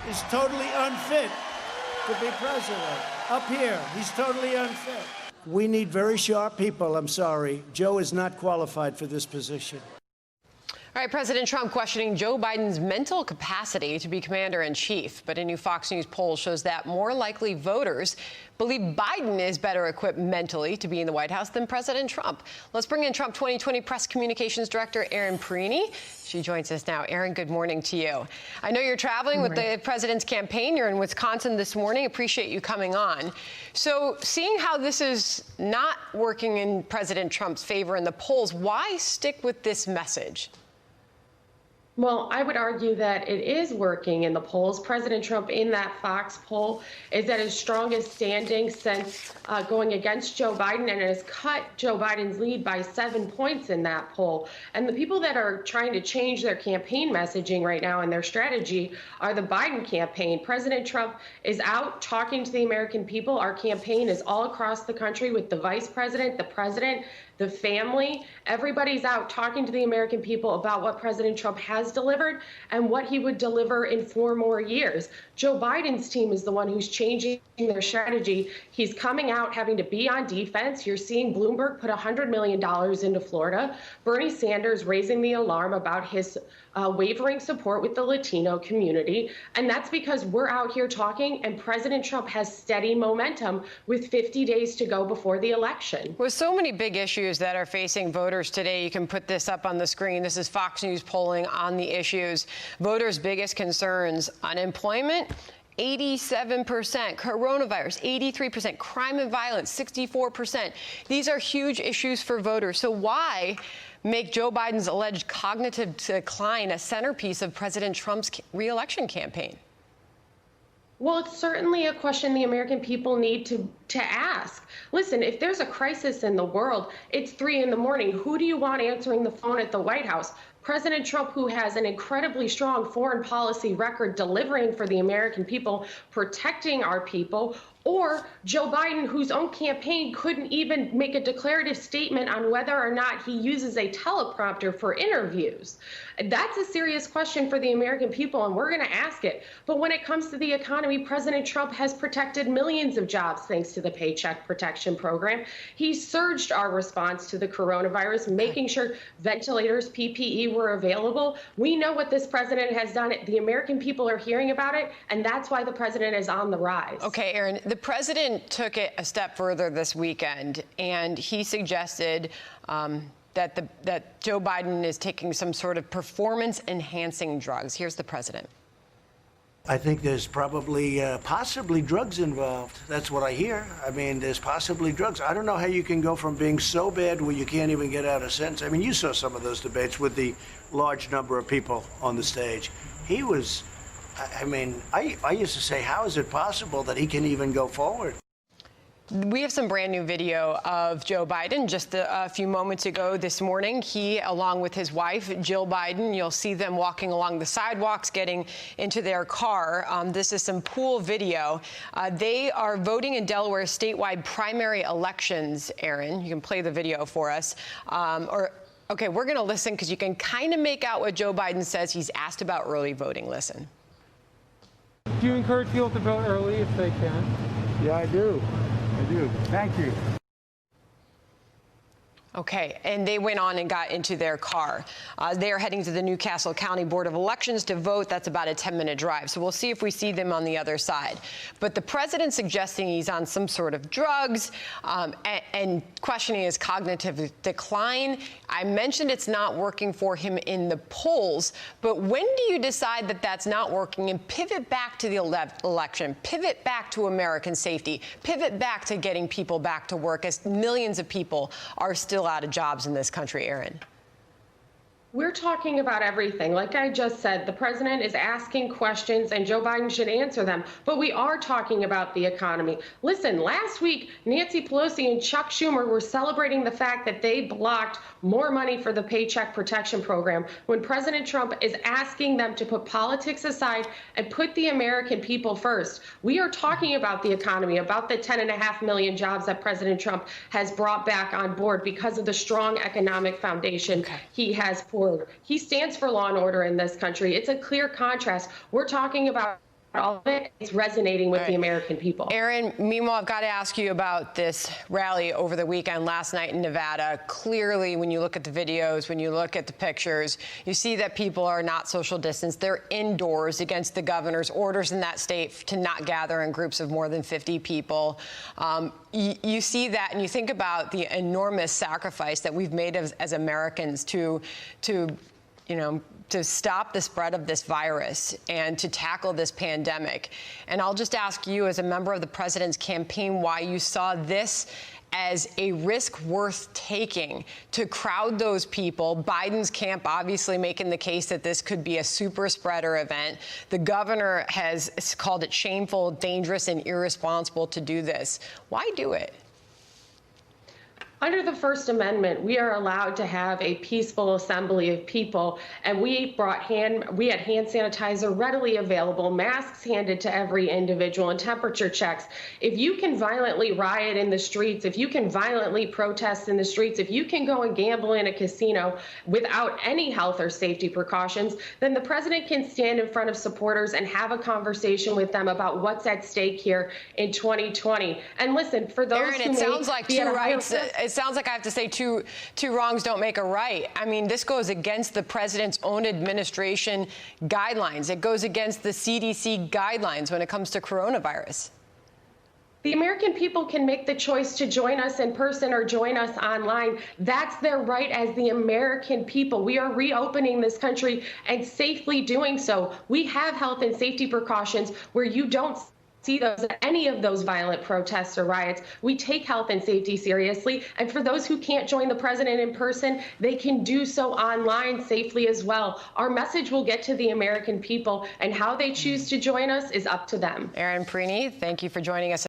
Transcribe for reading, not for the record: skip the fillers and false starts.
is totally unfit to be president. Up here, he's totally unfit. We need very sharp people. I'm sorry. Joe is not qualified for this position. All right, President Trump questioning Joe Biden's mental capacity to be commander-in-chief. But a new Fox News poll shows that more likely voters believe Biden is better equipped mentally to be in the White House than President Trump. Let's bring in Trump 2020 Press Communications Director Erin Perini. She joins us now. Erin, good morning to you. I know you're traveling with the president's campaign. You're in Wisconsin this morning. Appreciate you coming on. So seeing how this is not working in President Trump's favor in the polls, why stick with this message? Well, I would argue that it is working in the polls. President Trump in that Fox poll is at his strongest standing since going against Joe Biden, and has cut Joe Biden's lead by 7 points in that poll. And the people that are trying to change their campaign messaging right now and their strategy are the Biden campaign. President Trump is out talking to the American people. Our campaign is all across the country with the vice president, the family. Everybody's out talking to the American people about what President Trump has delivered and what he would deliver in 4 more years. Joe Biden's team is the one who's changing their strategy. He's coming out having to be on defense. You're seeing Bloomberg put $100 million into Florida. Bernie Sanders raising the alarm about his wavering support with the Latino community. And that's because we're out here talking, and President Trump has steady momentum with 50 days to go before the election. With so many big issues that are facing voters today, you can put this up on the screen. This is Fox News polling on the issues. Voters' biggest concerns: unemployment, 87%, coronavirus, 83%, crime and violence, 64%. These are huge issues for voters. So why make Joe Biden's alleged cognitive decline a centerpiece of President Trump's re-election campaign? Well, it's certainly a question the American people need to ask. Listen, if there's a crisis in the world, it's 3 in the morning. Who do you want answering the phone at the White House? President Trump, who has an incredibly strong foreign policy record delivering for the American people, protecting our people, or Joe Biden, whose own campaign couldn't even make a declarative statement on whether or not he uses a teleprompter for interviews? That's a serious question for the American people, and we're going to ask it. But when it comes to the economy, President Trump has protected millions of jobs thanks to the Paycheck Protection Program. He surged our response to the coronavirus, making sure ventilators, PPE were available. We know what this president has done. The American people are hearing about it, and that's why the president is on the rise. Okay, Erin, the president took it a step further this weekend, and he suggested that Joe Biden is taking some sort of performance-enhancing drugs. Here's the president. I think there's probably, possibly drugs involved. That's what I hear. I mean, there's possibly drugs. I don't know how you can go from being so bad where you can't even get out a sentence. I mean, you saw some of those debates with the large number of people on the stage. He was, I mean, I used to say, how is it possible that he can even go forward? We have some brand new video of Joe Biden just a few moments ago this morning. He, along with his wife, Jill Biden, you'll see them walking along the sidewalks, getting into their car. This is some pool video. They are voting in Delaware's statewide primary elections, Erin. You can play the video for us. Okay, we're going to listen because you can kind of make out what Joe Biden says. He's asked about early voting. Listen. Do you encourage people to vote early if they can? Yeah, I do. Thank you. Okay, and they went on and got into their car. They are heading to the Newcastle County Board of Elections to vote. That's about a 10-minute drive. So we'll see if we see them on the other side. But the president suggesting he's on some sort of drugs and questioning his cognitive decline. I mentioned it's not working for him in the polls, but when do you decide that that's not working and pivot back to the election, pivot back to American safety, pivot back to getting people back to work as millions of people are still out of jobs in this country, Erin? We're talking about everything. Like I just said, the president is asking questions and Joe Biden should answer them. But we are talking about the economy. Listen, last week, Nancy Pelosi and Chuck Schumer were celebrating the fact that they blocked more money for the Paycheck Protection Program when President Trump is asking them to put politics aside and put the American people first. We are talking about the economy, about the 10.5 million jobs that President Trump has brought back on board because of the strong economic foundation he has put forward. He stands for law and order in this country. It's a clear contrast. We're talking about all of it. It's resonating with the American people. Aaron, meanwhile, I've got to ask you about this rally over the weekend last night in Nevada. Clearly, when you look at the videos, when you look at the pictures, you see that people are not social distanced. They're indoors against the governor's orders in that state to not gather in groups of more than 50 people. You see that and you think about the enormous sacrifice that we've made as Americans to stop the spread of this virus and to tackle this pandemic. And I'll just ask you, as a member of the president's campaign, why you saw this as a risk worth taking to crowd those people. Biden's camp obviously making the case that this could be a super spreader event. The governor has called it shameful, dangerous, and irresponsible to do this. Why do it? Under the First Amendment, we are allowed to have a peaceful assembly of people, and we had hand sanitizer readily available, masks handed to every individual, and temperature checks. If you can violently riot in the streets, if you can violently protest in the streets, if you can go and gamble in a casino without any health or safety precautions, then the president can stand in front of supporters and have a conversation with them about what's at stake here in 2020. And listen, for those Aaron, who it sounds like two rights. It sounds like I have to say two wrongs don't make a right. I mean, this goes against the president's own administration guidelines. It goes against the CDC guidelines when it comes to coronavirus. The American people can make the choice to join us in person or join us online. That's their right as the American people. We are reopening this country and safely doing so. We have health and safety precautions where you don't see those any of those violent protests or riots. We take health and safety seriously, and for those who can't join the president in person, they can do so online safely as well. Our message will get to the American people, and how they choose to join us is up to them. Aaron Prini, thank you for joining us.